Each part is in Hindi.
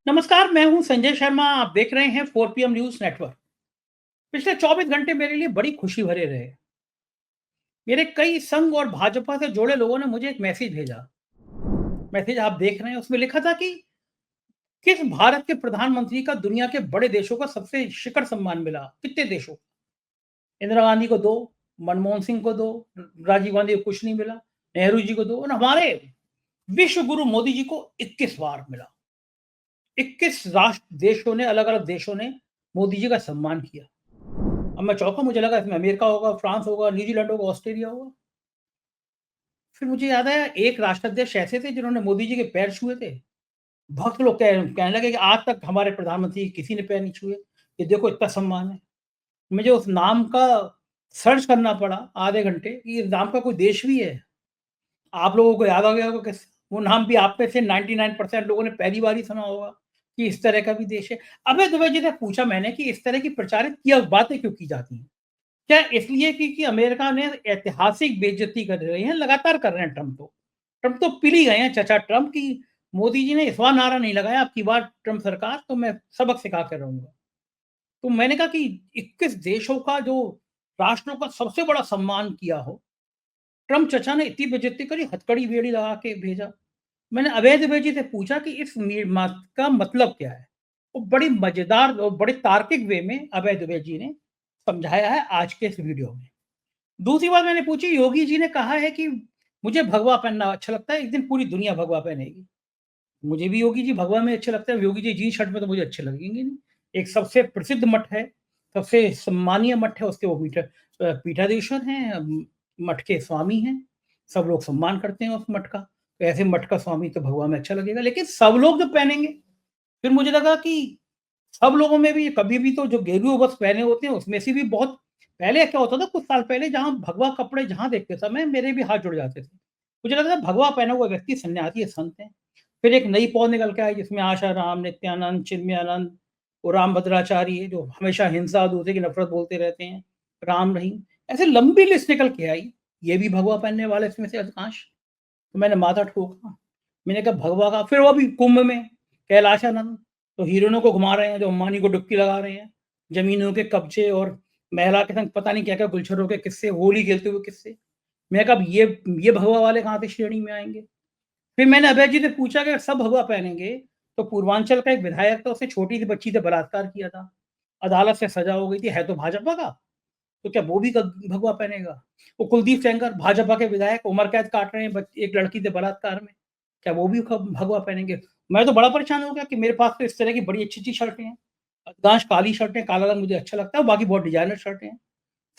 नमस्कार, मैं हूं संजय शर्मा। आप देख रहे हैं 4 पीएम न्यूज़ नेटवर्क। पिछले 24 घंटे मेरे लिए बड़ी खुशी भरे रहे। मेरे कई संघ और भाजपा से जुड़े लोगों ने मुझे एक मैसेज भेजा। मैसेज आप देख रहे हैं, उसमें लिखा था कि किस भारत के प्रधानमंत्री का दुनिया के बड़े देशों का सबसे शिखर सम्मान मिला। कितने देशों? इंदिरा गांधी को 2, मनमोहन सिंह को 2, राजीव गांधी को कुछ नहीं मिला, नेहरू जी को 2 और हमारे विश्व गुरु मोदी जी को 21 बार मिला। 21 राष्ट्र देशों ने, अलग-अलग देशों ने मोदी जी का सम्मान किया। अब मैं चौंका, मुझे लगा इसमें अमेरिका होगा, फ्रांस होगा, न्यूजीलैंड होगा, ऑस्ट्रेलिया होगा। फिर मुझे याद आया, एक राष्ट्राध्यक्ष ऐसे थे जिन्होंने मोदी जी के पैर छुए थे। भक्त लोग कहने लगे कि आज तक हमारे प्रधानमंत्री के किसी ने पैर नहीं छुए, ये देखो इतना सम्मान है। मुझे उस नाम का सर्च करना पड़ा आधे घंटे कि इस नाम का कोई देश भी है। आप लोगों को याद आ गया होगा कि वो नाम भी आप में से 99% लोगों ने पहली बार ही सुना होगा कि इस तरह का भी देश है। अभय दुबे जी से पूछा मैंने कि इस तरह की प्रचारित किया बातें क्यों की जाती हैं? क्या इसलिए कि अमेरिका ने ऐतिहासिक बेइज्जती कर रहे हैं, लगातार कर रहे हैं ट्रम्प तो। ट्रम्प तो पिल ही गए हैं चचा ट्रम्प की मोदी जी ने इस बार नारा नहीं लगाया, अब की बार ट्रम्प सरकार तो मैं सबक सिखा के रहूँगा। तो मैंने कहा कि 21 देशों का जो राष्ट्रों का सबसे बड़ा सम्मान किया हो, ट्रम्प चचा ने इतनी बेइज्जती करी, हथकड़ी बेड़ी लगा के भेजा। मैंने अभय दुबे जी से पूछा कि इस का मतलब क्या है? वो बड़ी मज़ेदार और बड़े तार्किक वे में अभय दुबे जी ने समझाया है आज के इस वीडियो में। दूसरी बात मैंने पूछी, योगी जी ने कहा है कि मुझे भगवा पहनना अच्छा लगता है, एक दिन पूरी दुनिया भगवा पहनेगी। मुझे भी योगी जी भगवा में अच्छे लगते हैं, योगी जी जीन्स शर्ट में तो मुझे अच्छे लगेंगे नहीं। एक सबसे प्रसिद्ध मठ है, सबसे सम्मानीय मठ है, उसके वो पीठाधीश्वर हैं, मठ के स्वामी हैं, सब लोग सम्मान करते हैं उस मठ का। तो ऐसे मठ का स्वामी तो भगवा में अच्छा लगेगा, लेकिन सब लोग जब पहनेंगे, फिर मुझे लगा कि सब लोगों में भी कभी भी तो जो गेरुए वस्त्र पहने होते हैं, उसमें से भी बहुत पहले क्या होता था, कुछ साल पहले जहाँ भगवा कपड़े जहाँ देखते समय मेरे भी हाथ जुड़ जाते थे। मुझे लगता था भगवा पहना हुआ व्यक्ति सन्यासी है, संत है। फिर एक नई पौ निकल के आई जिसमें आशाराम, नित्यानंद, चिन्मयानंद और रामभद्राचार्य जो हमेशा हिंसा और दूसरे की नफ़रत बोलते रहते हैं, राम रहीम। ऐसे लंबी लिस्ट निकल के आई, ये भी भगवा पहनने वाले इसमें से अधिकांश। तो मैंने माथा ठोका। मैंने कहा भगवा का, फिर वो भी कुंभ में कैलाशानंद तो हीरोइनों को घुमा रहे हैं, जो अंबानी को डुबकी लगा रहे हैं, ज़मीनों के कब्जे और महिला के संग पता नहीं क्या-क्या गुलछरों के किस्से, होली खेलते हुए किस्से। मैं कहा अब ये भगवा वाले कहाँ से श्रेणी में आएँगे? फिर मैंने अभय जी से पूछा कि सब भगवा पहनेंगे, तो पूर्वांचल का एक विधायक था, उसने छोटी सी बच्ची से बलात्कार किया था। अदालत से सज़ा हो गई थी, है तो भाजपा का, तो क्या वो भी भगवा पहनेगा? वो कुलदीप सेंगर भाजपा के विधायक उम्र कैद काट रहे हैं एक लड़की से बलात्कार में, क्या वो भी भगवा पहनेंगे? मैं तो बड़ा परेशान हो गया कि मेरे पास तो इस तरह की बड़ी अच्छी-अच्छी शर्टें हैं। अधिकांश काली शर्टें, काला रंग मुझे अच्छा लगता है, बाकी बहुत डिज़ाइनर शर्टें हैं।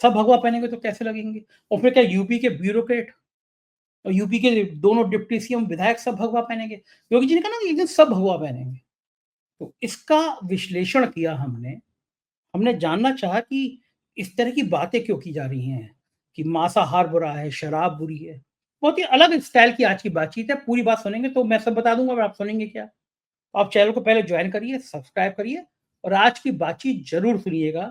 सब भगवा पहनेंगे तो कैसे लगेंगे? और फिर क्या यूपी के ब्यूरोक्रेट और यूपी के दोनों डिप्टी सीएम विधायक सब भगवा पहनेंगे? योगी जी ने कहा ना कि एक दिन सब भगवा पहनेंगे। तो इसका विश्लेषण किया हमने। हमने जानना चाहा कि इस तरह की बातें क्यों की जा रही हैं, कि मांसाहार बुरा है, शराब बुरी है। बहुत ही अलग स्टाइल की आज की बातचीत है, पूरी बात सुनेंगे तो मैं सब बता दूँगा, पर आप सुनेंगे क्या? आप चैनल को पहले जॉइन करिए, सब्सक्राइब करिए और आज की बातचीत ज़रूर सुनिएगा,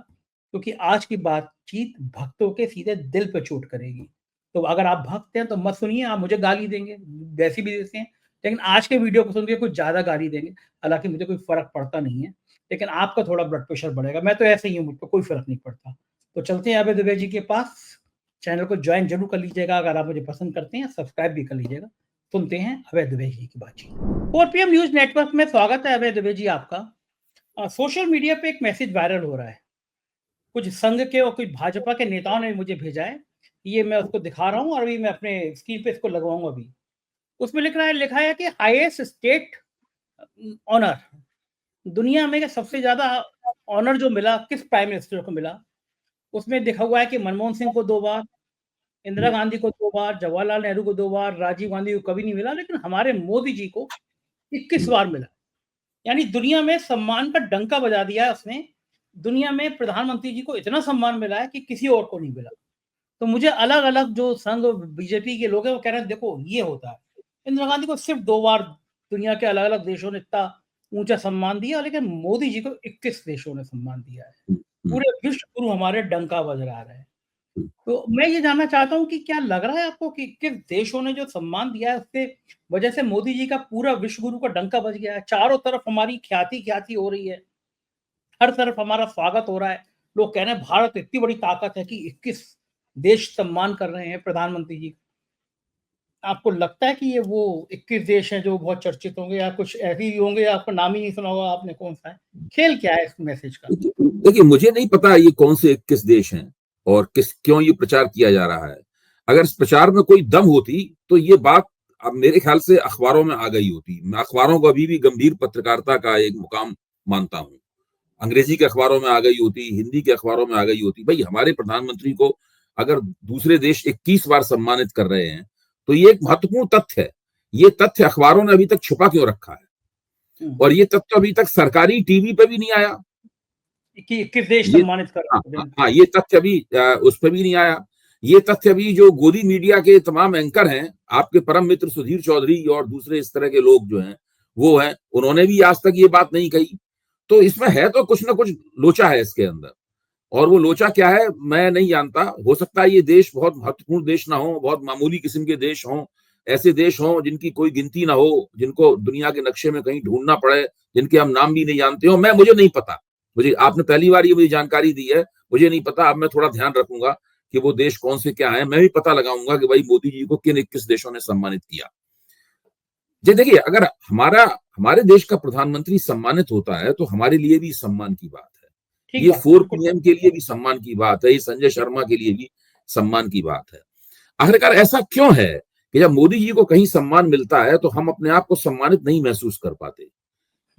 क्योंकि आज की बातचीत भक्तों के सीधे दिल पे चोट करेगी। तो अगर आप भक्त हैं तो मत सुनिए, आप मुझे गाली देंगे, वैसे भी देते हैं, लेकिन आज के वीडियो को सुन के कुछ ज़्यादा गाली देंगे। हालाँकि मुझे कोई फ़र्क पड़ता नहीं है, लेकिन आपका थोड़ा ब्लड प्रेशर बढ़ेगा। मैं तो ऐसे ही हूँ, मुझ पे कोई फ़र्क नहीं पड़ता। तो चलते हैं अभय दुबे जी के पास। चैनल को जॉइन ज़रूर कर लीजिएगा, अगर आप मुझे पसंद करते हैं, सब्सक्राइब भी कर लीजिएगा। सुनते हैं अभय दुबे जी की बातचीत। 4 पीएम न्यूज़ नेटवर्क में स्वागत है अभय दुबे जी आपका। सोशल मीडिया पे एक मैसेज वायरल हो रहा है। कुछ संघ के और कुछ भाजपा के नेताओं ने मुझे भेजा है। ये मैं उसको दिखा रहा हूँ और अभी मैं अपने स्क्रीन पे इसको लगवाऊँगा अभी। उसमें लिखा है कि हाईएस्ट स्टेट ऑनर, दुनिया में सबसे ज़्यादा ऑनर जो मिला किस प्राइम मिनिस्टर को मिला? उसमें लिखा हुआ है कि मनमोहन सिंह को 2 बार, इंदिरा गांधी को 2 बार, जवाहरलाल नेहरू को 2 बार, राजीव गांधी को कभी नहीं मिला, लेकिन हमारे मोदी जी को 21 बार मिला। यानी दुनिया में सम्मान का डंका बजा दिया है उसने। दुनिया में प्रधानमंत्री जी को इतना सम्मान मिला है कि किसी और को नहीं मिला। तो मुझे अलग-अलग जो संघ बीजेपी के लोग हैं वो कह रहे हैं देखो ये होता है। इंदिरा गांधी को सिर्फ 2 बार दुनिया के अलग-अलग देशों ने इतना ऊँचा सम्मान दिया, लेकिन मोदी जी को 21 देशों ने सम्मान दिया है। हुँ, हुँ। पूरे विश्व गुरु हमारे डंका बजा रहे हैं। तो मैं ये जानना चाहता हूँ कि क्या लग रहा है आपको कि किस देशों ने जो सम्मान दिया है उसके वजह से मोदी जी का पूरा विश्व गुरु का डंका बज गया है? चारों तरफ हमारी ख्याति हो रही है, हर तरफ हमारा स्वागत हो रहा है। लोग कह रहे हैं भारत इतनी बड़ी ताकत है कि 21 देश सम्मान कर रहे हैं प्रधानमंत्री जी। आपको लगता है कि ये वो 21 देश हैं जो बहुत चर्चित होंगे या कुछ ऐसे ही होंगे, आपका नाम ही नहीं सुना होगा आपने, कौन-सा है? खेल क्या है इस मैसेज का? देखिए, मुझे नहीं पता ये कौन से 21 देश हैं और क्यों ये प्रचार किया जा रहा है। अगर इस प्रचार में कोई दम होती तो ये बात अब मेरे ख्याल से अखबारों में आ गई होती। मैं अखबारों को अभी भी गंभीर पत्रकारिता का एक मुकाम मानता हूं। अंग्रेजी के अखबारों में आ गई होती, हिंदी के अखबारों में आ गई होती। भाई, हमारे प्रधानमंत्री को अगर दूसरे देश 21 बार सम्मानित कर रहे हैं तो ये एक महत्वपूर्ण तथ्य है। ये तथ्य अखबारों ने अभी तक छुपा क्यों रखा है? और ये तथ्य अभी तक सरकारी टीवी पे भी नहीं आया कि 21 देश ये। सम्मानित कर हाँ, रहे हैं। हाँ, ये तथ्य अभी उस पर भी नहीं आया। ये तथ्य अभी जो गोदी मीडिया के तमाम एंकर हैं, आपके परम मित्र सुधीर चौधरी और दूसरे इस तरह के लोग जो हैं, वो हैं, उन्होंने भी आज तक ये बात नहीं कही। तो इसमें है तो कुछ ना कुछ लोचा है इसके अंदर, और वो लोचा क्या है मैं नहीं जानता। हो सकता है ये देश बहुत महत्वपूर्ण देश ना हो, बहुत मामूली किस्म के देश हों, ऐसे देश हों जिनकी कोई गिनती ना हो, जिनको दुनिया के नक्शे में कहीं ढूंढना पड़े, जिनके हम नाम भी नहीं जानते हो। मुझे नहीं पता, मुझे आपने पहली बार ये मुझे जानकारी दी है, मुझे नहीं पता। अब मैं थोड़ा ध्यान रखूंगा कि वो देश कौन से क्या है, मैं भी पता लगाऊंगा कि भाई मोदी जी को किन 21 देशों ने सम्मानित किया। जी देखिए, अगर हमारे देश का प्रधानमंत्री सम्मानित होता है तो हमारे लिए भी सम्मान की बात है। ठीक ये बात, 4 बिल्कुल। पीएम के लिए भी सम्मान की बात है, ये संजय शर्मा के लिए भी सम्मान की बात है। आखिरकार ऐसा क्यों है कि जब मोदी जी को कहीं सम्मान मिलता है तो हम अपने आप को सम्मानित नहीं महसूस कर पाते?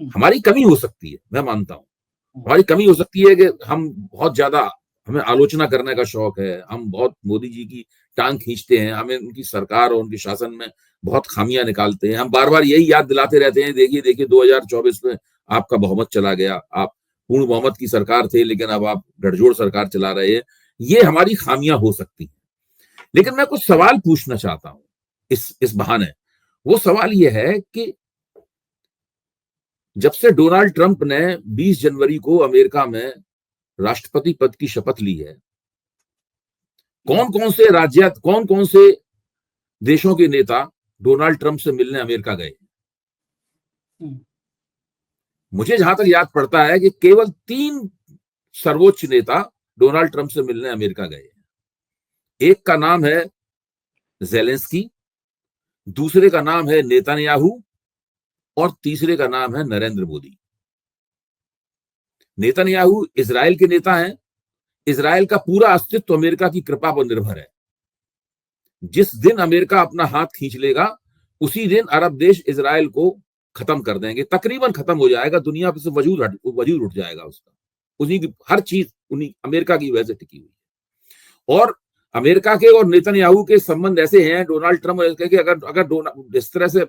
हमारी कमी हो सकती है, मैं मानता हूं। हमारी कमी हो सकती है कि हम बहुत ज्यादा, हमें आलोचना करने का शौक है, हम बहुत मोदी जी की टांग खींचते हैं, हमें उनकी सरकार और उनके शासन में बहुत खामियां निकालते हैं। हम बार बार यही याद दिलाते रहते हैं, देखिए देखिए 2024 में आपका बहुमत चला गया, आप पूर्ण बहुमत की सरकार थे लेकिन अब आप गठजोड़ सरकार चला रहे हैं। ये हमारी खामियां हो सकती हैं। लेकिन मैं कुछ सवाल पूछना चाहता हूं इस बहाने। वो सवाल ये है कि जब से डोनाल्ड ट्रंप ने 20 जनवरी को अमेरिका में राष्ट्रपति पद की शपथ ली है, कौन कौन से देशों के नेता डोनाल्ड ट्रंप से मिलने अमेरिका गए? मुझे जहां तक याद पड़ता है कि केवल 3 सर्वोच्च नेता डोनाल्ड ट्रंप से मिलने अमेरिका गए। एक का नाम है जेलेंस्की, दूसरे का नाम है नेतन्याहू और तीसरे का नाम है नरेंद्र मोदी। नेतन्याहू इजराइल के नेता हैं। इजराइल का पूरा अस्तित्व अमेरिका की कृपा पर निर्भर है। जिस दिन अमेरिका अपना हाथ खींच लेगा उसी दिन अरब देश इजराइल को खत्म कर देंगे, तकरीबन खत्म हो जाएगा, दुनिया से वजूद उठ जाएगा उसका। उन्हीं की हर चीज उन्हीं अमेरिका की वजह से टिकी हुई है। और अमेरिका के और नेतन्याहू के संबंध ऐसे हैं, डोनाल्ड ट्रंप के, अगर अगर इस तरह से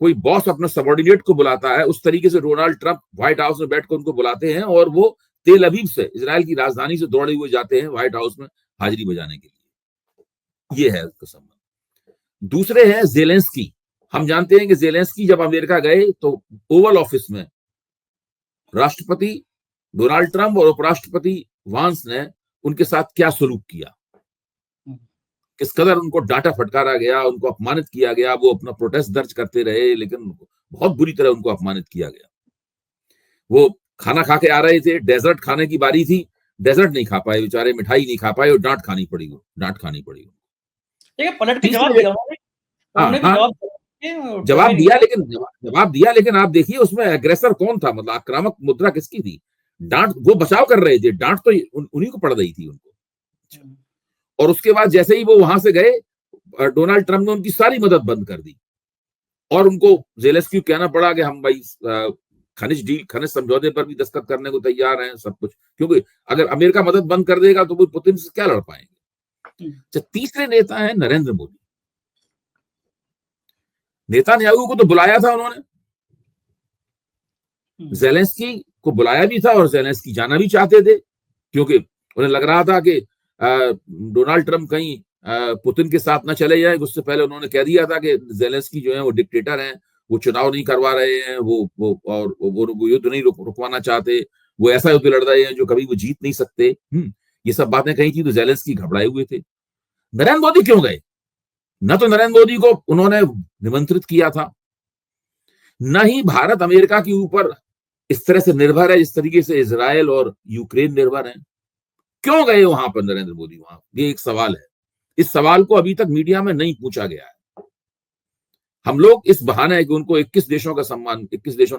कोई बॉस अपने सबॉर्डिनेट को बुलाता है, उस तरीके से डोनाल्ड ट्रंप व्हाइट हाउस में बैठकर उनको बुलाते हैं और वो तेल अवीव से, इजराइल की राजधानी से दौड़े हुए जाते हैं व्हाइट हाउस में हाजिरी बजाने के लिए। ये है उसका संबंध। दूसरे हैं जेलेंस्की। हम जानते हैं कि जेलेंस्की जब अमेरिका गए तो ओवल ऑफिस में राष्ट्रपति डोनाल्ड ट्रंप और उपराष्ट्रपति वांस ने उनके साथ क्या सलूक किया, किस कदर उनको डांटा फटकारा गया, उनको अपमानित किया गया। वो अपना प्रोटेस्ट दर्ज करते रहे लेकिन बहुत बुरी तरह उनको अपमानित किया गया। वो खाना खा के आ रहे थे, डेजर्ट खाने की बारी थी, डेजर्ट नहीं खा पाए बेचारे, मिठाई नहीं खा पाए और डांट खानी पड़ी। पलट के जवाब तीसरे, दिया उन्होंने भी हाँ, जवाब दिया लेकिन आप देखिए उसमें एग्रेसर कौन था, मतलब आक्रामक मुद्रा किसकी थी? डांट, वो बचाव कर रहे थे, डांट तो उन्हीं को पड़ रही थी उनको। और उसके बाद जैसे ही वो वहां से गए, डोनाल्ड ट्रंप ने उनकी सारी मदद बंद कर दी और उनको जेलेंस्की कहना पड़ा कि हम भाई खनिज समझौते पर भी दस्तखत करने को तैयार हैं, सब कुछ, क्योंकि अगर अमेरिका मदद बंद कर देगा तो वो पुतिन से क्या लड़ पाएंगे। तीसरे नेता है नरेंद्र मोदी। नेतन्याहू को तो बुलाया था उन्होंने, जेलेंस्की को बुलाया भी था और जेलेंस्की जाना भी चाहते थे क्योंकि उन्हें लग रहा था कि डोनाल्ड ट्रंप कहीं पुतिन के साथ न चले जाए। उससे पहले उन्होंने कह दिया था कि जेलेंस्की जो है वो डिक्टेटर हैं, वो चुनाव नहीं करवा रहे हैं, वो युद्ध नहीं रुकवाना चाहते, वो ऐसा युद्ध लड़ रहे हैं जो कभी वो जीत नहीं सकते। ये सब बातें कही थी तो ज़ेलेंस्की घबराए हुए थे। नरेंद्र मोदी क्यों गए? न तो नरेंद्र मोदी को उन्होंने निमंत्रित किया था, न ही भारत अमेरिका के ऊपर इस तरह से निर्भर है जिस तरीके से इजराइल और यूक्रेन निर्भर हैं। क्यों गए वहां पर नरेंद्र मोदी वहां? ये एक सवाल है। इस सवाल को अभी तक मीडिया में नहीं पूछा गया है। हम लोग इस बहाने है कि उनको 21 देशों ने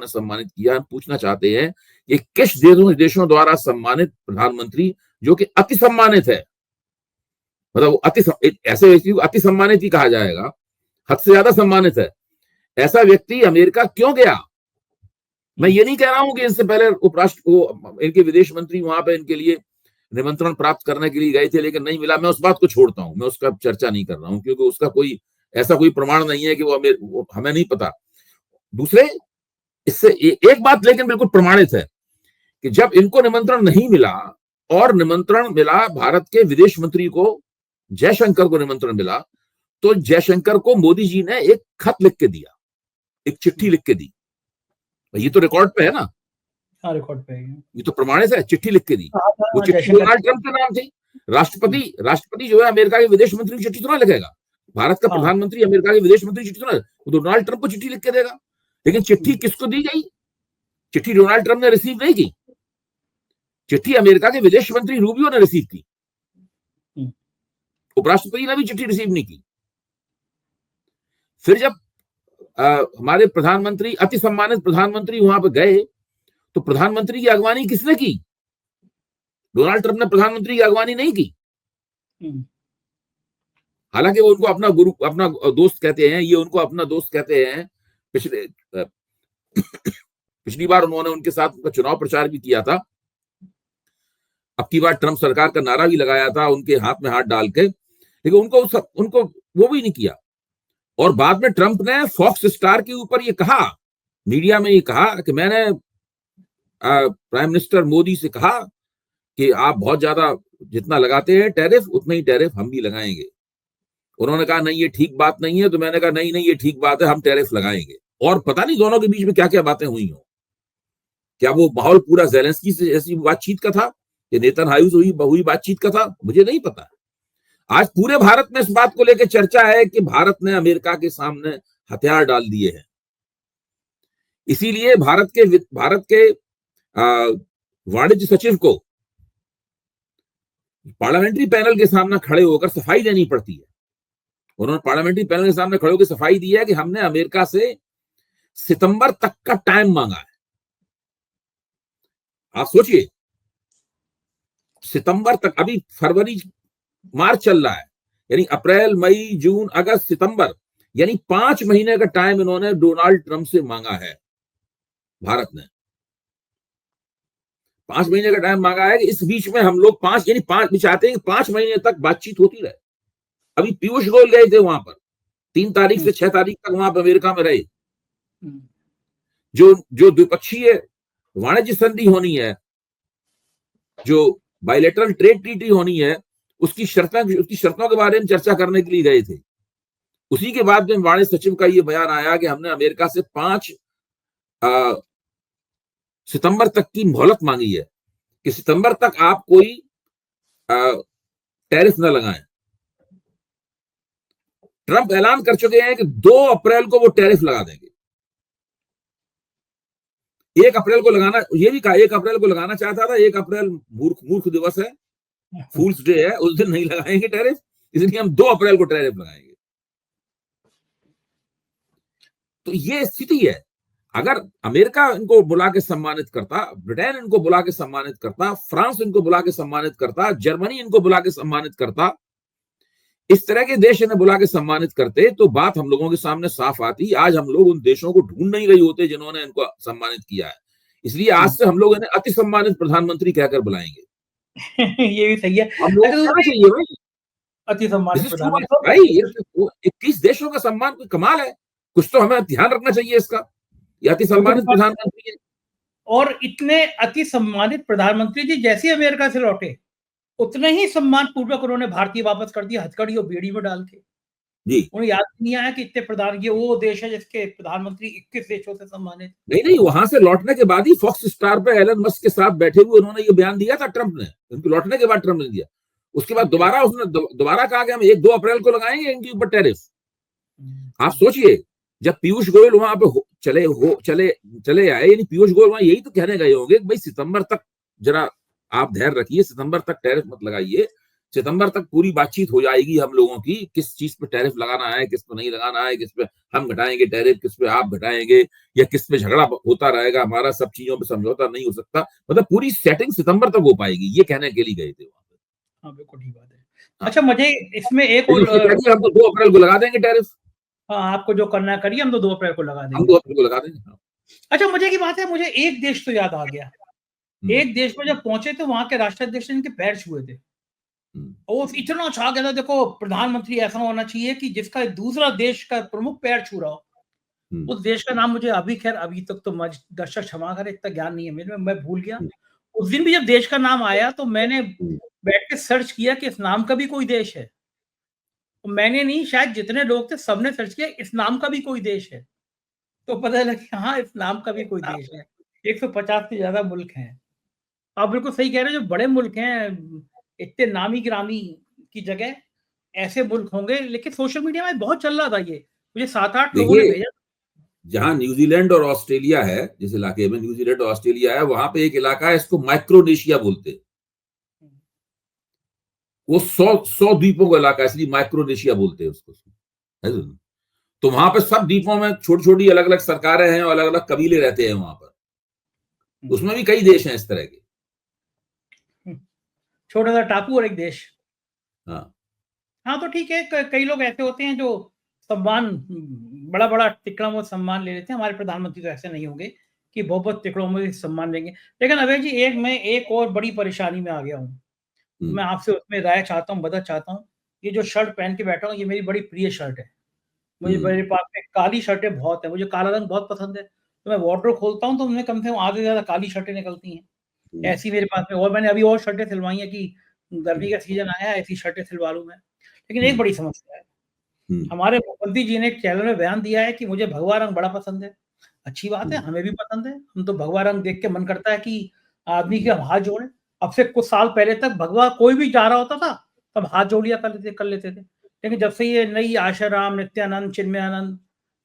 सम्मानित किया, हम पूछना चाहते हैं कि किस देशों द्वारा सम्मानित प्रधानमंत्री जो कि अति सम्मानित है, मतलब ऐसे व्यक्ति को अति सम्मानित ही कहा जाएगा, हद से ज्यादा सम्मानित है, ऐसा व्यक्ति अमेरिका क्यों गया? मैं ये नहीं कह रहा हूं कि इससे पहले इनके विदेश मंत्री वहां पे इनके लिए निमंत्रण प्राप्त करने के लिए गए थे लेकिन नहीं मिला। मैं उस बात को छोड़ता हूं, मैं उसका चर्चा नहीं कर रहा हूं क्योंकि उसका कोई ऐसा कोई प्रमाण नहीं है कि वो हमें नहीं पता। दूसरे इससे एक बात लेकिन बिल्कुल प्रमाणित है कि जब इनको निमंत्रण नहीं मिला और निमंत्रण मिला भारत के विदेश मंत्री को, जयशंकर को निमंत्रण मिला, तो जयशंकर को मोदी जी ने एक खत लिख के दिया, एक चिट्ठी लिख के दी। ये तो रिकॉर्ड पे है ना, रिकॉर्ड पे है, ये तो प्रमाणित है, चिट्ठी लिख के दी। वो चिट्ठी डोनाल्ड ट्रंप के नाम थी। राष्ट्रपति जो है अमेरिका के विदेश मंत्री की चिट्ठी तो ना लिखेगा, भारत का प्रधानमंत्री अमेरिका के विदेश मंत्री की चिट्ठी तो ना, वो डोनाल्ड ट्रंप को चिट्ठी लिख के देगा। लेकिन चिट्ठी किसको दी गई? चिट्ठी डोनाल्ड ट्रंप ने रिसीव नहीं की, चिट्ठी अमेरिका के विदेश मंत्री रूबियो ने रिसीव की, उपराष्ट्रपति ने भी चिट्ठी रिसीव नहीं की। फिर जब हमारे प्रधानमंत्री, अति सम्मानित प्रधानमंत्री वहां पर गए तो प्रधानमंत्री की अगवानी किसने की? डोनाल्ड ट्रंप ने प्रधानमंत्री की अगवानी नहीं की। हालांकि वो उनको अपना गुरु, अपना दोस्त कहते हैं, ये उनको अपना दोस्त कहते हैं। पिछली बार उन्होंने उनके साथ चुनाव प्रचार भी किया था, अब की बार ट्रंप सरकार का नारा भी लगाया था उनके हाथ में हाथ डाल के, लेकिन उनको वो भी नहीं किया। और बाद में ट्रंप ने फॉक्स स्टार के ऊपर ये कहा, मीडिया में ये कहा कि मैंने प्राइम मिनिस्टर मोदी से कहा कि आप बहुत ज्यादा जितना लगाते हैं टैरिफ, उतना ही टैरिफ हम भी लगाएंगे। उन्होंने कहा नहीं ये ठीक बात नहीं है, तो मैंने कहा नहीं ये ठीक बात है, हम टैरिफ लगाएंगे। और पता नहीं दोनों के बीच में क्या क्या बातें हुई हो। क्या वो माहौल पूरा ज़ेलेंस्की से ऐसी बातचीत का था, ये नेतन्याहू से हुई बातचीत का था, मुझे नहीं पता। आज पूरे भारत में इस बात को लेकर चर्चा है कि भारत ने अमेरिका के सामने हथियार डाल दिए हैं। इसीलिए भारत के वाणिज्य सचिव को पार्लियामेंट्री पैनल के सामने खड़े होकर सफाई देनी पड़ती है। उन्होंने पार्लियामेंट्री पैनल के सामने खड़े होकर सफाई दी है कि हमने अमेरिका से सितंबर तक का टाइम मांगा है। आप सोचिए, सितंबर तक, अभी फरवरी मार्च चल रहा है, यानी अप्रैल मई जून अगस्त सितंबर, यानी 5 महीने का टाइम इन्होंने डोनाल्ड ट्रंप से मांगा है। भारत ने 5 महीने का टाइम मांगा है कि इस बीच में हम लोग 5 चाहते हैं कि 5 महीने तक बातचीत होती रहे। अभी पीयूष गोयल गए थे वहां पर, 3 तारीख से 6 तारीख तक वहां पर अमेरिका में रहे। जो द्विपक्षीय वाणिज्य संधि होनी है, जो बायलैटरल ट्रेड ट्रीटी होनी है, उसकी शर्तों के बारे में चर्चा करने के लिए गए थे। उसी के बाद में वाणिज्य सचिव का यह बयान आया कि हमने अमेरिका से 5 सितंबर तक की मोहलत मांगी है कि सितंबर तक आप कोई टैरिफ न लगाएं। ट्रंप ऐलान कर चुके हैं कि 2 अप्रैल को वो टैरिफ लगा देंगे। 1 अप्रैल को लगाना, ये भी कहा 1 अप्रैल को लगाना चाहता था। 1 अप्रैल मूर्ख दिवस है, फूल्स डे है, उस दिन नहीं लगाएंगे टैरिफ, इसलिए हम 2 अप्रैल को टैरिफ लगाएंगे। तो ये स्थिति है। अगर अमेरिका इनको बुला के सम्मानित करता, ब्रिटेन इनको बुला के सम्मानित करता, फ्रांस इनको बुला के सम्मानित करता, जर्मनी इनको बुला के सम्मानित करता, इस तरह के देश इन्हें बुला के सम्मानित करते, तो बात हम लोगों के सामने साफ आती। आज हम लोग उन देशों को ढूंढ नहीं रहे होते जिन्होंने इनको सम्मानित किया है। इसलिए आज से हम लोग इन्हें अति सम्मानित प्रधानमंत्री कहकर बुलाएंगे। ये भी सही है, हम लोग कहना चाहिए भाई अति सम्मानित प्रधानमंत्री। भाई 21 देशों का सम्मान कोई कमाल है, कुछ तो हमें ध्यान रखना चाहिए इसका। ये अति सम्मानित प्रधानमंत्री है। और इतने अति सम्मानित प्रधानमंत्री जी जैसे अमेरिका से लौटे, उतने ही सम्मान पूर्वक उन्होंने भारतीय वापस कर दिया, हथकड़ी और बेड़ी में डाल के। जी। उन्हें याद नहीं आया कि इतने प्रधान, ये वो देश है जिसके प्रधानमंत्री 21 देशों से सम्मानित। नहीं, वहां से लौटने के बाद ही फॉक्स स्टार पे एलन मस्क के साथ बैठे हुए उन्होंने ये बयान दिया था ट्रंप ने। उनके लौटने के बाद ट्रंप ने दिया। उसके बाद दोबारा उसने दोबारा कहा कि हम 1-2 अप्रैल को लगाएंगे इनके ऊपर टैरिफ। आप सोचिए, जब पीयूष गोयल वहां पे चले आए, यानी पीयूष गोयल वहां यही तो कहने गए होंगे कि भाई सितंबर तक जरा आप धैर्य रखिए, सितंबर तक टैरिफ मत लगाइए, सितंबर तक पूरी बातचीत हो जाएगी हम लोगों की, किस चीज पे टैरिफ लगाना है, किस पे नहीं लगाना है, किस पे हम घटाएंगे टैरिफ, किस पे आप घटाएंगे, या किस पे झगड़ा होता रहेगा हमारा, सब चीजों पे समझौता नहीं हो सकता। मतलब पूरी सेटिंग सितंबर तक हो पाएगी, ये कहने के लिए गए थे वहां पे। हाँ, बिल्कुल ठीक बात है। अच्छा, मुझे इसमें एक और हम तो 2 अप्रैल को लगा देंगे टैरिफ। हाँ, आपको जो करना है करिए, हम तो 2 अप्रैल को लगा हम देंगे। 2 अप्रैल को लगा देंगे। अच्छा, मुझे की बात है, मुझे एक देश तो याद आ गया। एक देश में जब पहुंचे तो वहां के राष्ट्राध्यक्ष ने इनके पैर छुए थे। वो इतना छा गया था, देखो प्रधानमंत्री ऐसा होना चाहिए कि जिसका दूसरा देश का प्रमुख पैर छू रहा हो। उस देश का नाम मुझे अभी तक तो दर्शक क्षमा करे, इतना ज्ञान नहीं है मेरे में, मैं भूल गया। उस दिन भी जब देश का नाम आया तो मैंने बैठ के सर्च किया कि इस नाम का भी कोई देश है। तो मैंने नहीं, शायद जितने लोग थे सबने सर्च किया इस नाम का भी कोई देश है। तो पता लगा कि हाँ, इस नाम का भी कोई देश है। 150 से ज्यादा मुल्क हैं। आप बिल्कुल सही कह रहे हैं, जो बड़े मुल्क हैं, इतने नामी गिरामी की जगह ऐसे मुल्क होंगे। लेकिन सोशल मीडिया में बहुत चल रहा था ये, मुझे 7-8 लोगों ने भेजा। जहां न्यूजीलैंड और ऑस्ट्रेलिया है, जिस इलाके में न्यूजीलैंड और ऑस्ट्रेलिया है, वहां पे एक इलाका है, इसको माइक्रोनेशिया बोलते हैं। वो 100 द्वीपों का इलाका है, इसलिए माइक्रोनेशिया बोलते हैं उसको। तो वहां पे सब द्वीपों में छोटी छोटी अलग अलग सरकारें हैं और अलग अलग कबीले रहते हैं वहां पर। उसमें भी कई देश हैं इस तरह के, छोटा सा टापू और एक देश। हाँ हाँ, तो ठीक है। कई लोग ऐसे होते हैं जो सम्मान, बड़ा बड़ा टिकड़ों में सम्मान ले लेते हैं। हमारे प्रधानमंत्री तो ऐसे नहीं होंगे कि बहुत बहुत टिकड़ों में सम्मान लेंगे। लेकिन अभय जी, मैं एक और बड़ी परेशानी में आ गया हूँ। मैं आपसे उसमें राय चाहता हूँ, मदद चाहता हूँ। ये जो शर्ट पहन के बैठा हूँ, ये मेरी बड़ी प्रिय शर्ट है। मेरे पास में काली शर्टें बहुत है, मुझे काला रंग बहुत पसंद है। तो मैं वार्डरोब खोलता हूँ तो उनमें कम से कम आधे से ज्यादा काली शर्टें निकलती हैं। ऐसी मेरे पास में, और मैंने अभी और शर्टें सिलवाई हैं कि गर्मी का सीजन आया, ऐसी शर्टें सिलवा लूं मैं। लेकिन एक बड़ी समस्या है, हमारे मुख्यमंत्री जी ने एक चैनल में बयान दिया है कि मुझे भगवा रंग बड़ा पसंद है। अच्छी बात है, हमें भी पसंद है। हम तो भगवा रंग देख के मन करता है कि आदमी के हम हाथ जोड़ें। अब से कुछ साल पहले तक भगवा कोई भी जा रहा होता था तब हाथ जोड़ लिया कर लेते थे। लेकिन जब से ये नई आशाराम, नित्यानंद, चिन्मयानंद,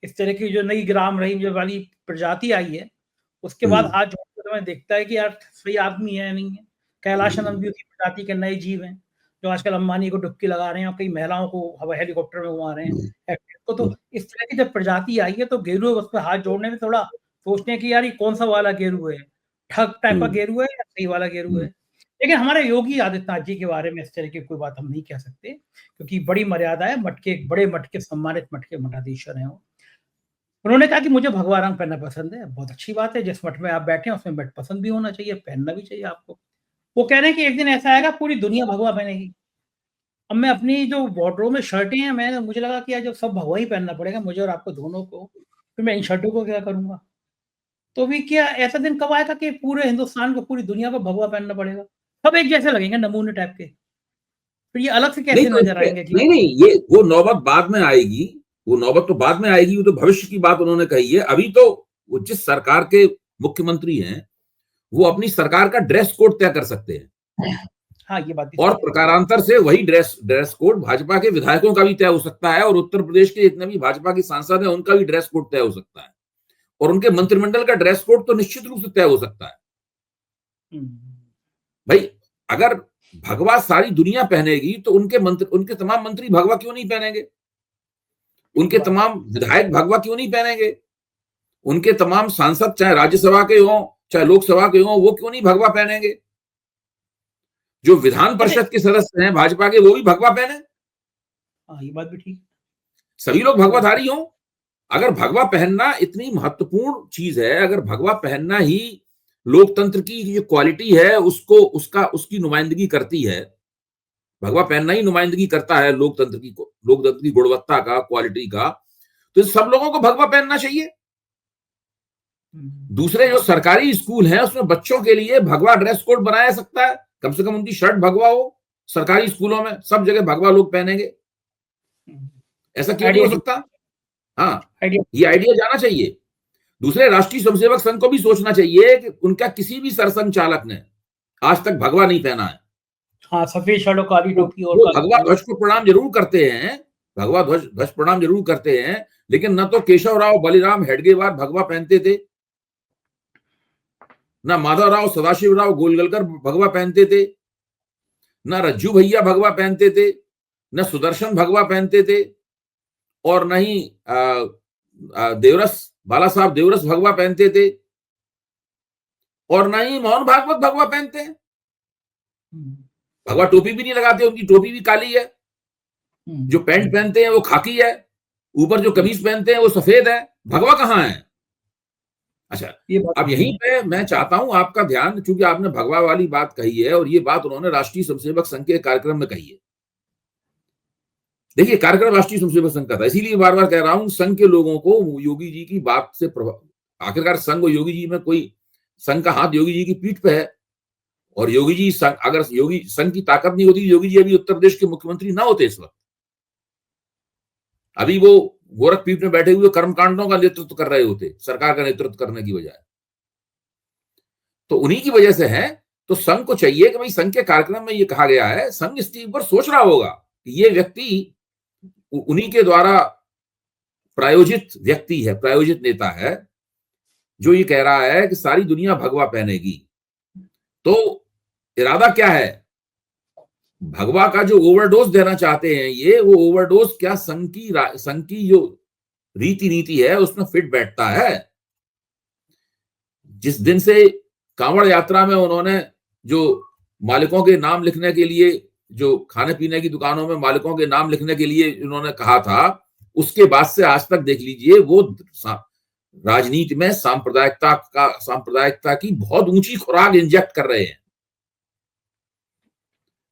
इस तरह की जो नई ग्राम रहीम जो वाली प्रजाति आई है, उसके बाद हाथ जोड़ते तो मैं देखता है कि यार सही आदमी है या नहीं है। कैलाश आनंद भी उसी प्रजाति के नए जीव हैं जो आजकल अंबानी को डुबकी लगा रहे हैं और कई महिलाओं को हवाई हेलीकॉप्टर में घुमा रहे हैं। तो इस तरह की जब प्रजाति आई है तो गेरू उस पर हाथ जोड़ने में थोड़ा सोचते हैं कि यार ये कौन सा वाला गेरू है, ठग टाइप का गेरू है या सही वाला गेरू है। लेकिन हमारे योगी आदित्यनाथ जी के बारे में इस तरह की कोई बात हम नहीं कह सकते, क्योंकि बड़ी मर्यादा है। बड़े मठ के सम्मानित मठ के मठाधीश्वर हैं वो। उन्होंने कहा कि मुझे भगवा रंग पहनना पसंद है। बहुत अच्छी बात है, जिस मठ में आप बैठे हैं उसमें मठ पसंद भी होना चाहिए, पहनना भी चाहिए आपको। वो कह रहे हैं कि एक दिन ऐसा आएगा पूरी दुनिया भगवा पहनेगी। अब मैं अपनी जो वार्डरोब में शर्टें हैं, मुझे लगा कि यार जब सब भगवा ही पहनना पड़ेगा मुझे और आपको दोनों को, फिर मैं इन शर्टों को क्या करूंगा। तो भी क्या ऐसा दिन कब आएगा कि पूरे हिंदुस्तान को, पूरी दुनिया को भगवा पहनना पड़ेगा। सब एक जैसे लगेंगे, नमूने टाइप के। फिर ये अलग से कैसे नजर आएंगे जी? नहीं, ये वो नौबत बाद में आएगी। वो नौबत तो बाद में आएगी, वो तो भविष्य की बात उन्होंने कही है। अभी तो वो जिस सरकार के मुख्यमंत्री हैं वो अपनी सरकार का ड्रेस कोड तय कर सकते हैं। हाँ, ये बात भी और प्रकारांतर से वही ड्रेस कोड भाजपा के विधायकों का भी तय हो सकता है, और उत्तर प्रदेश के जितने भी भाजपा के सांसद हैं उनका भी ड्रेस कोड तय हो सकता है, और उनके मंत्रिमंडल का ड्रेस कोड तो निश्चित रूप से तय हो सकता है। भाई अगर भगवा सारी दुनिया पहनेगी तो उनके तमाम मंत्री भगवा क्यों नहीं पहनेंगे? उनके तमाम विधायक भगवा क्यों नहीं पहनेंगे? उनके तमाम सांसद, चाहे राज्यसभा के हों चाहे लोकसभा के हों, वो क्यों नहीं भगवा पहनेंगे? जो विधान परिषद के सदस्य हैं भाजपा के, वो भी भगवा पहने। ये बात भी ठीक। सभी लोग भगवाधारी हों। अगर भगवा पहनना इतनी महत्वपूर्ण चीज है, अगर भगवा पहनना ही लोकतंत्र की जो क्वालिटी है उसकी नुमाइंदगी करती है, भगवा पहनना ही नुमाइंदगी करता है लोकतंत्र की गुणवत्ता का, क्वालिटी का, तो सब लोगों को भगवा पहनना चाहिए। दूसरे जो सरकारी स्कूल हैं उसमें बच्चों के लिए भगवा ड्रेस कोड बनाया सकता है, कम से कम उनकी शर्ट भगवा हो। सरकारी स्कूलों में सब जगह भगवा लोग पहनेंगे। ऐसा क्यों नहीं हो सकता? हाँ, ये आइडिया जाना चाहिए। दूसरे, राष्ट्रीय स्वयंसेवक संघ को भी सोचना चाहिए कि उनका किसी भी सरसंघ चालक ने आज तक भगवा नहीं पहना है। हाँ, सफेद शर्ट और काली टोपी और वो भगवा ध्वज को प्रणाम जरूर करते हैं, भगवा ध्वज प्रणाम जरूर करते हैं, लेकिन न तो केशवराव बलिराम हेडगेवार भगवा पहनते थे, न माधवराव सदाशिवराव गोलवलकर भगवा पहनते थे, न रज्जू भैया भगवा पहनते थे, न सुदर्शन भगवा पहनते थे, और न ही देवरस बाला साहब देवरस भगवा पहनते थे, और न ही मोहन भागवत भगवा पहनते हैं। भगवा टोपी भी नहीं लगाते, उनकी टोपी भी काली है। जो पैंट पहनते हैं वो खाकी है, ऊपर जो कमीज पहनते हैं वो सफेद है। भगवा कहाँ है? अच्छा, अब यहीं पे मैं चाहता हूं आपका ध्यान, क्योंकि आपने भगवा वाली बात कही है और ये बात उन्होंने राष्ट्रीय स्वयंसेवक संघ के कार्यक्रम में कही है। देखिए, कार्यक्रम राष्ट्रीय स्वयंसेवक संघ का था, इसीलिए बार बार कह रहा हूं, संघ के लोगों को योगी जी की बात से आखिरकार संघ और योगी जी में कोई, संघ का हाथ योगी जी की पीठ पे है, और योगी जी अगर योगी संघ की ताकत नहीं होती, योगी जी अभी उत्तर प्रदेश के मुख्यमंत्री ना होते इस वक्त। अभी वो गोरखपीठ में बैठे हुए कर्मकांडों का नेतृत्व कर रहे होते, सरकार का नेतृत्व करने की बजाय। तो उन्हीं की वजह से है। तो संघ को चाहिए कि भाई, संघ के कार्यक्रम में ये कहा गया है, संघ इसके ऊपर सोच रहा होगा कि ये व्यक्ति उन्हीं के द्वारा प्रायोजित व्यक्ति है, प्रायोजित नेता है, जो ये कह रहा है कि सारी दुनिया भगवा पहनेगी। तो इरादा क्या है? भगवा का जो ओवरडोज देना चाहते हैं ये, वो ओवरडोज क्या संघ की जो रीति नीति है उसमें फिट बैठता है? जिस दिन से कांवड़ यात्रा में उन्होंने जो मालिकों के नाम लिखने के लिए, जो खाने पीने की दुकानों में मालिकों के नाम लिखने के लिए उन्होंने कहा था, उसके बाद से आज तक देख लीजिए, वो राजनीति में सांप्रदायिकता की बहुत ऊंची खुराक इंजेक्ट कर रहे हैं।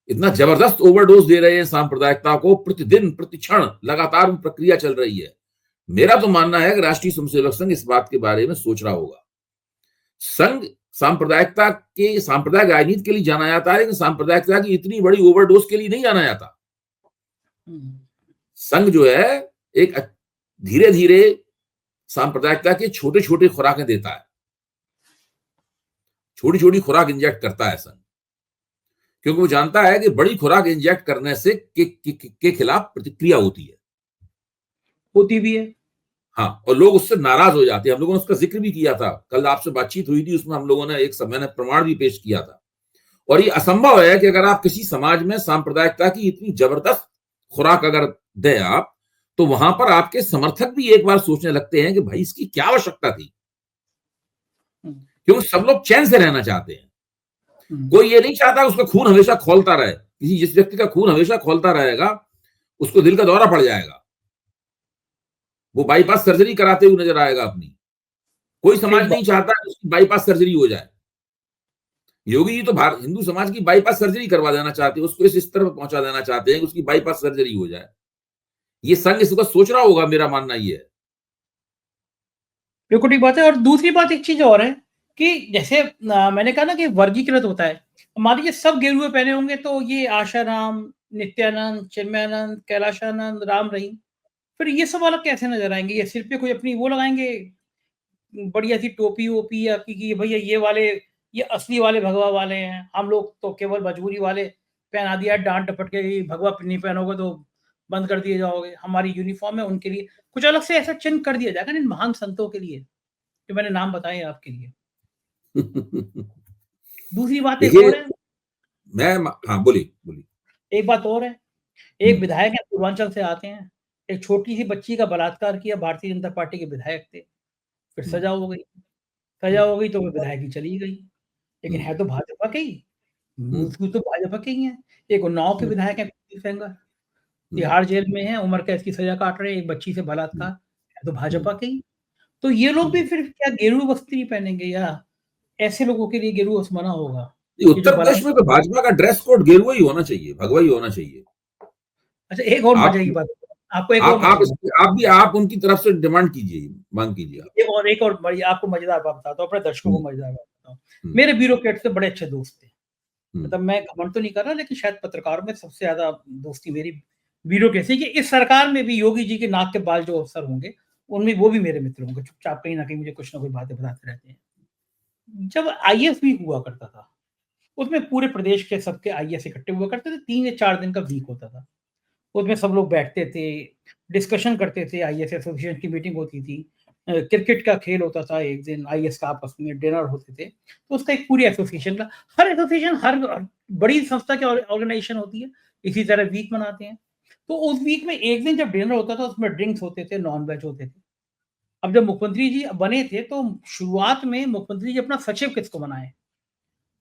इतना जबरदस्त ओवरडोज दे रहे हैं सांप्रदायिकता को, प्रतिदिन प्रतिक्षण लगातार प्रक्रिया चल रही है। मेरा तो मानना है कि राष्ट्रीय स्वयंसेवक संघ इस बात के बारे में सोच रहा होगा। संघ सांप्रदायिक राजनीति के लिए जाना जाता है, लेकिन सांप्रदायिकता की इतनी बड़ी ओवरडोज के लिए नहीं जाना जाता। संघ जो है एक धीरे धीरे सांप्रदायिकता के छोटे छोटे खुराकें देता है, छोटी छोटी खुराक इंजेक्ट करता है संघ, क्योंकि वो जानता है कि बड़ी खुराक इंजेक्ट करने से के खिलाफ प्रतिक्रिया होती भी है। हाँ, और लोग उससे नाराज हो जाते हैं। हम लोगों ने उसका जिक्र भी किया था, कल आपसे बातचीत हुई थी, उसमें हम लोगों ने एक मैंने प्रमाण भी पेश किया था। और ये असंभव है कि अगर आप किसी समाज में सांप्रदायिकता की इतनी जबरदस्त खुराक अगर दें आप, तो वहां पर आपके समर्थक भी एक बार सोचने लगते हैं कि भाई इसकी क्या आवश्यकता थी, क्योंकि सब लोग चैन से रहना चाहते हैं। कोई ये नहीं चाहता उसका खून हमेशा खौलता रहे। जिस व्यक्ति का खून हमेशा खौलता रहेगा उसको दिल का दौरा पड़ जाएगा, वो बाईपास सर्जरी कराते हुए नजर आएगा अपनी। कोई समाज नहीं चाहता उसकी बाईपास सर्जरी हो जाए। योगी जी तो हिंदू समाज की बाईपास सर्जरी करवा देना चाहते हैं, उसको इस स्तर पर पहुंचा देना चाहते हैं कि उसकी बाईपास सर्जरी हो जाए। ये संघ इसको सोच रहा होगा, मेरा मानना ये है। बिल्कुल ठीक बात है। और दूसरी बात एक चीज और है कि जैसे मैंने कहा ना कि वर्गीकृत होता है। मान लीजिए सब गेरुए पहने होंगे तो ये आशाराम, नित्यानंद, चिन्मयानंद, कैलाशानंद, राम रहीम, फिर ये सब अलग कैसे नजर आएंगे? ये सिर पे कोई अपनी वो लगाएंगे बढ़िया सी टोपी वोपी, या कि भैया ये वाले, ये असली वाले भगवा वाले हैं, हम लोग तो केवल मजबूरी वाले पहना दिया, डांट डपट के भगवा नहीं पहनोगे तो बंद कर दिए जाओगे, हमारी यूनिफॉर्म है। उनके लिए कुछ अलग से ऐसा चिन्ह कर दिया जाएगा इन महान संतों के लिए जो मैंने नाम बताए आपके लिए। दूसरी बात एक और है, हाँ बोलिए। एक बात और है, एक विधायक है पूर्वांचल से आते हैं, एक छोटी सी बच्ची का बलात्कार किया, भारतीय जनता पार्टी के विधायक थे, फिर सजा हो गई तो वो विधायक ही चली गई, लेकिन है तो भाजपा के ही, तो भाजपा के ही है। एक उन्नाव के विधायक है सेंगर, तिहाड़ जेल में है, उम्र कैद की सजा काट रहे हैं, एक बच्ची से बलात्कार, है तो भाजपा के ही। तो ये लोग भी फिर क्या गेरू वस्त्र नहीं पहनेंगे, या ऐसे लोगों के लिए गेरू वस्त्र मना होगा? उत्तर प्रदेश में तो भाजपा का ड्रेस कोड गेरुआ ही होना चाहिए, भगवा ही होना चाहिए। अच्छा, एक और मजे की बात आपको, एक और आप उनकी तरफ से डिमांड कीजिए, मांग कीजिए। एक और बड़ी आपको मजेदार बात बताता हूँ, अपने दर्शकों को मजेदार बात बताता हूँ। मेरे ब्यूरोक्रेट से बड़े अच्छे दोस्त थे, मतलब मैं घमंड तो नहीं कर रहा, लेकिन शायद पत्रकारों में सबसे ज्यादा दोस्ती मेरी ब्यूरोक्रेसी कि इस सरकार में भी योगी जी के नाक के बाल जो अफसर होंगे, उनमें वो भी मेरे मित्र होंगे, चुपचाप कहीं ना कहीं मुझे कुछ ना कुछ बातें बताते रहते हैं। जब आईएएस वीक हुआ करता था, उसमें पूरे प्रदेश के सबके आईएएस इकट्ठे हुआ करते थे, 3 या 4 दिन का वीक होता था। उसमें सब लोग बैठते थे, डिस्कशन करते थे, आईएएस एसोसिएशन की मीटिंग होती थी, क्रिकेट का खेल होता था, एक दिन आईएएस का आपस में डिनर होते थे। तो उसका एक पूरी एसोसिएशन का, हर एसोसिएशन हर बड़ी संस्था की ऑर्गेनाइजेशन होती है, इसी तरह वीक मनाते हैं। तो उस वीक में एक दिन जब डिनर होता था, उसमें ड्रिंक्स होते थे, नॉन वेज होते थे। अब जब मुख्यमंत्री जी बने थे, तो शुरुआत में मुख्यमंत्री जी अपना सचिव किसको बनाए?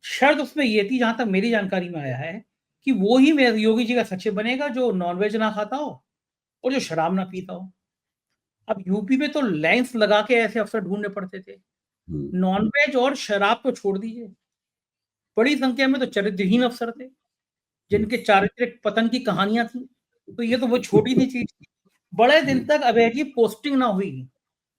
शर्त उसमें ये थी, जहां तक मेरी जानकारी में आया है, कि वो ही योगी जी का सचिव बनेगा जो नॉनवेज ना खाता हो और जो शराब ना पीता हो। अब यूपी में तो लाइन्स लगा के ऐसे अफसर ढूंढने पड़ते थे। नॉनवेज और शराब तो छोड़ दीजिए, बड़ी संख्या में तो चरित्रहीन अफसर थे, जिनके चारित्रिक पतन की कहानियां थी। तो ये तो वो छोटी सी चीज थी। बड़े दिन तक अवैध की पोस्टिंग ना हुई।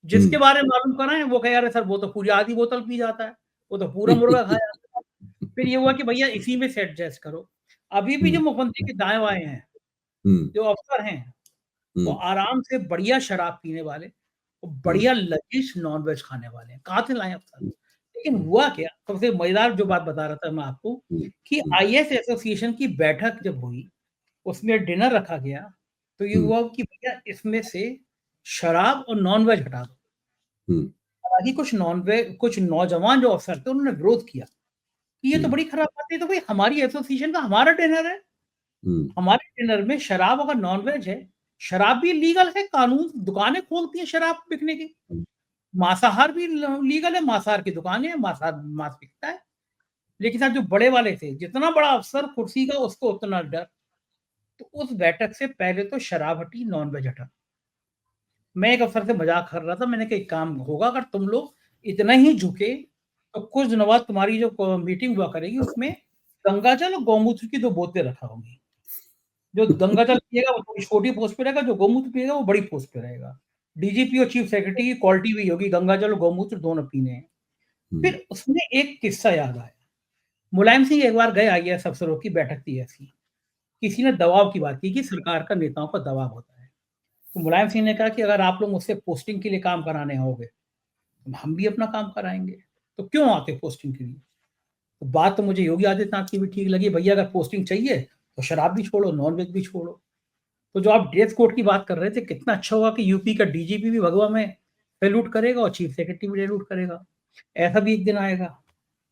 जिसके बारे में मालूम कराएं, वो कहे, अरे सर वो तो पूरी आधी बोतल पी जाता है, वो तो पूरा मुर्गा खा जाता है। फिर ये हुआ कि भैया इसी में से एडजस्ट करो। अभी भी जो मुख्यमंत्री के दाएं बाएं हैं, जो अफसर हैं, वो आराम से बढ़िया शराब पीने वाले और बढ़िया लजीज नॉनवेज खाने वाले हैं। कहाँ से लाए अफसर? लेकिन हुआ क्या, सबसे मजेदार जो बात बता रहा था मैं आपको, कि आईएएस एसोसिएशन की बैठक जब हुई, उसमें डिनर रखा गया, तो ये हुआ कि भैया इसमें से शराब और नॉनवेज हटा दो। हालांकि कुछ नौजवान जो अफसर थे, उन्होंने विरोध किया कि ये तो बड़ी खराब बात है, तो भाई हमारी एसोसिएशन का हमारा डिनर है, हमारे डिनर में शराब अगर नॉनवेज है, शराब भी लीगल है, कानून दुकानें खोलती है शराब बिकने की, मांसाहार भी लीगल है, मांसाहार की दुकानें हैं, मांसाहार मांस बिकता है। लेकिन साहब जो बड़े वाले थे, जितना बड़ा अफसर कुर्सी का, उसको उतना डर। तो उस बैठक से पहले तो शराब हटी, नॉनवेज हटा। मैं एक अफसर से मजाक कर रहा था, मैंने कहा एक काम होगा, अगर तुम लोग इतना ही झुके, तो कुछ दिनों बाद तुम्हारी जो मीटिंग हुआ करेगी, उसमें गंगा जल और गौमूत्र की 2 बोतलें रखा होंगी। जो गंगा जल पिएगा वो थोड़ी छोटी पोस्ट पे रहेगा, जो गौमूत्र पिएगा वो बड़ी पोस्ट पे रहेगा। डीजीपी और चीफ सेक्रेटरी की क्वालिटी भी होगी, गंगा जल और गौमूत्र दोनों पीने हैं। फिर उसमें एक किस्सा याद आया। मुलायम सिंह एक बार गए आईएएस अफसरों की बैठक थी ऐसी, किसी ने दबाव की बात की कि सरकार का नेताओं पर दबाव होता है। तो मुलायम सिंह ने कहा कि अगर आप लोग मुझसे पोस्टिंग के लिए काम कराने आओगे, तो हम भी अपना काम कराएंगे। तो क्यों आते पोस्टिंग के लिए? तो बात तो मुझे योगी आदित्यनाथ की भी ठीक लगी, भैया अगर पोस्टिंग चाहिए तो शराब भी छोड़ो, नॉनवेज भी छोड़ो। तो जो आप ड्रेस कोड की बात कर रहे थे, कितना अच्छा हुआ कि यूपी का डीजीपी भी भगवा में सैल्यूट करेगा और चीफ सेक्रेटरी भी सैल्यूट करेगा। ऐसा भी एक दिन आएगा।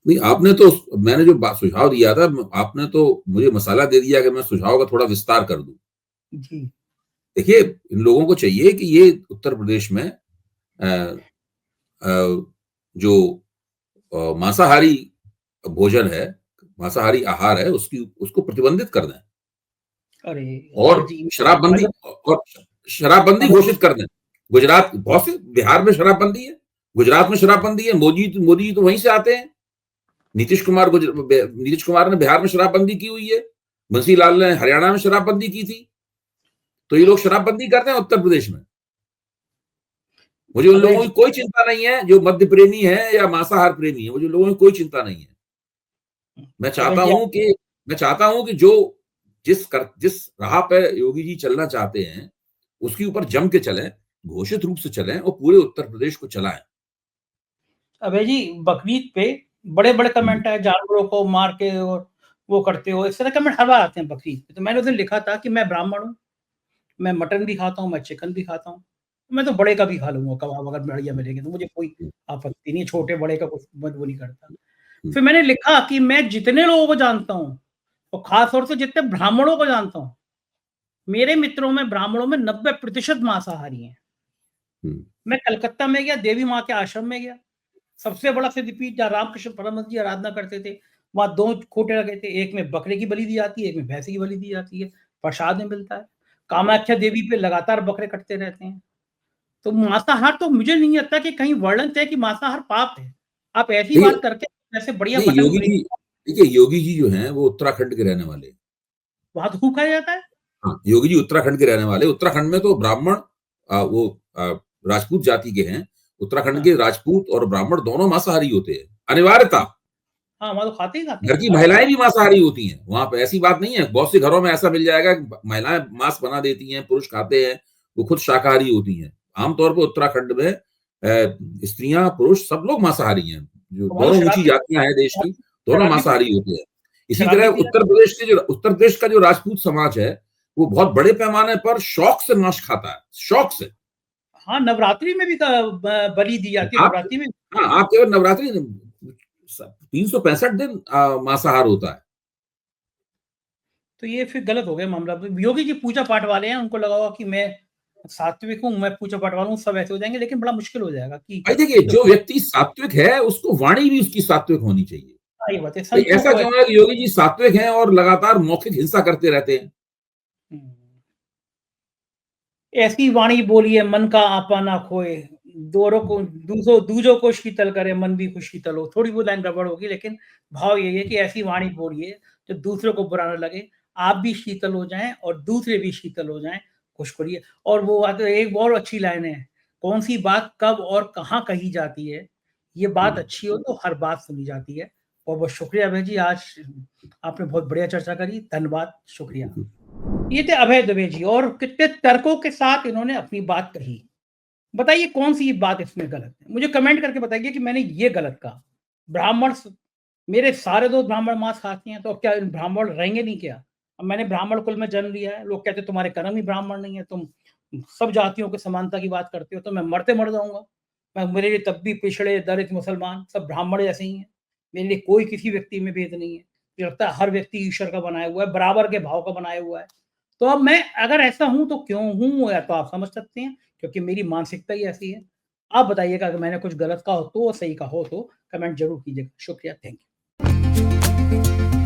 नहीं, आपने तो, मैंने जो बात सुझाव दिया था, आपने तो मुझे मसाला दे दिया कि मैं सुझाव का थोड़ा विस्तार कर दूं। जी। देखिए, इन लोगों को चाहिए कि ये उत्तर प्रदेश में जो मांसाहारी भोजन है, मांसाहारी आहार है, उसको प्रतिबंधित कर दें अरे और शराबबंदी घोषित कर दें। गुजरात, बहुत से, बिहार में शराबबंदी है, गुजरात में शराबबंदी है, मोदी जी तो वहीं से आते हैं। नीतीश कुमार ने बिहार में शराबबंदी की हुई है, बंसी लाल ने हरियाणा में शराबबंदी की थी। तो ये लोग शराबबंदी करते हैं उत्तर प्रदेश में। मुझे उन लोगों की कोई चिंता नहीं है जो मद्य प्रेमी है या मांसाहार प्रेमी है, मुझे लोगों की कोई चिंता नहीं है। मैं चाहता हूं कि जो जिस राह पे योगी जी चलना चाहते हैं, उसके ऊपर जम के चलें, घोषित रूप से चलें और पूरे उत्तर प्रदेश को चलाएं। अबे जी, बकरीद पे बड़े-बड़े कमेंट आए, जानवरों को मार के और वो करते हो, इस तरह कमेंट हर बार आते हैं बकरीद पे। तो मैंने उस दिन लिखा था कि मैं ब्राह्मण हूँ, मैं मटन भी खाता हूँ, मैं चिकन भी खाता हूँ, मैं तो बड़े का भी खा लूँगा कबाब, अगर बढ़िया मिलेंगे तो मुझे कोई आपत्ति नहीं, छोटे-बड़े का कुछ वो नहीं करता। फिर मैंने लिखा कि मैं जितने लोगों को जानता हूँ और खास तौर से जितने ब्राह्मणों को जानता हूँ, मेरे मित्रों में ब्राह्मणों में 90% मांसाहारी हैं। मैं कलकत्ता में गया, देवी माँ के आश्रम में गया, सबसे बड़ा सिद्धपीठ जहाँ रामकृष्ण परमहंस जी आराधना करते थे, वहाँ 2 खूंटे लगे थे, एक में बकरे की बलि दी जाती है, एक में भैंसे की बलि दी जाती है, प्रसाद में मिलता है। कामाख्या देवी पे लगातार बकरे कटते रहते हैं। तो मांसाहार तो मुझे नहीं लगता कि कहीं वर्णन है कि मांसाहार पाप है। आप ऐसी बात करके जैसे बढ़िया नहीं, मटन प्रेमी, देखिए योगी जी जो हैं वो उत्तराखंड के रहने वाले हैं। वहाँ तो खूब खाया जाता है। हाँ, योगी जी उत्तराखंड के रहने वाले। उत्तराखंड में तो ब्राह्मण राजपूत जाति के हैं। उत्तराखंड के राजपूत और ब्राह्मण दोनों मांसाहारी होते हैं, अनिवार्यता। हाँ, वहाँ तो खाते ही खाते घर हैं। की महिलाएं भी मांसाहारी होती हैं, वहां पे ऐसी बात नहीं है। बहुत से घरों में ऐसा मिल जाएगा कि महिलाएं मांस बना देती हैं, पुरुष खाते हैं, वो खुद शाकाहारी होती हैं। आमतौर पर उत्तराखंड में स्त्रियां पुरुष सब लोग मांसाहारी हैं। जो वहाँ तो दोनों शराब ऊंची भी जातियां हैं देश की, दोनों शराब भी मांसाहारी होते हैं। इसी शराब तरह भी पी उत्तर प्रदेश का जो राजपूत समाज है, वो बहुत बड़े पैमाने पर शौक से मांस खाता है, शौक से। हाँ, नवरात्रि में भी बलि दी जाती है, आप नवरात्रि में। हाँ, आप केवल नवरात्रि 365 दिन मांसाहार होता है। तो ये फिर गलत हो गया मामला। योगी जी पूजा पाठ वाले हैं, उनको लगा होगा कि मैं सात्विक हूँ, मैं पूजा पाठ वाला हूँ, सब ऐसे हो जाएंगे, लेकिन बड़ा मुश्किल हो जाएगा कि भाई देखिए, जो व्यक्ति सात्विक है उसको वाणी भी उसकी सात्विक होनी चाहिए। हाँ, ये बात है, भाई संतों ऐसा को क्यों है कि योगी जी सात्विक हैं और लगातार मौखिक हिंसा करते रहते हैं? ऐसी वाणी बोलिए मन का आपा ना खोए, दोरों को दूजों को शीतल करे, मन भी खुश शीतल हो। थोड़ी बहुत लाइन गड़बड़ होगी, लेकिन भाव यही है कि ऐसी वाणी बोलिए जो दूसरों को बुरा न लगे, आप भी शीतल हो जाएं और दूसरे भी शीतल हो जाएं, खुश करिए। और वो एक बहुत अच्छी लाइन है, कौन सी बात कब और कहाँ कही जाती है, ये बात अच्छी हो तो हर बात सुनी जाती है। बहुत बहुत शुक्रिया अभय जी, आज आपने बहुत बढ़िया चर्चा करी, धन्यवाद, शुक्रिया। ये थे अभय दुबे जी, और कितने तर्कों के साथ इन्होंने अपनी बात कही। बताइए कौन सी बात इसमें गलत है? मुझे कमेंट करके बताइए कि मैंने ये गलत कहा। ब्राह्मण मेरे सारे दोस्त ब्राह्मण मांस खाते हैं, तो क्या ब्राह्मण रहेंगे नहीं क्या? अब मैंने ब्राह्मण कुल में जन्म लिया है, लोग कहते हैं तुम्हारे कर्म ही ब्राह्मण नहीं है, तुम सब जातियों की समानता की बात करते हो, तो मैं मरते मर जाऊंगा। मैं, मेरे लिए तब भी पिछड़े दलित मुसलमान सब ब्राह्मण जैसे ही हैं। मेरे लिए कोई किसी व्यक्ति में भेद नहीं है। मुझे लगता है हर व्यक्ति ईश्वर का बनाया हुआ है, बराबर के भाव का बनाया हुआ है। तो अब मैं अगर ऐसा हूं तो क्यों हूं, या तो आप समझ सकते हैं, क्योंकि मेरी मानसिकता ही ऐसी है। आप बताइएगा अगर मैंने कुछ गलत कहा हो तो, सही कहा हो तो कमेंट जरूर कीजिएगा। शुक्रिया, थैंक यू।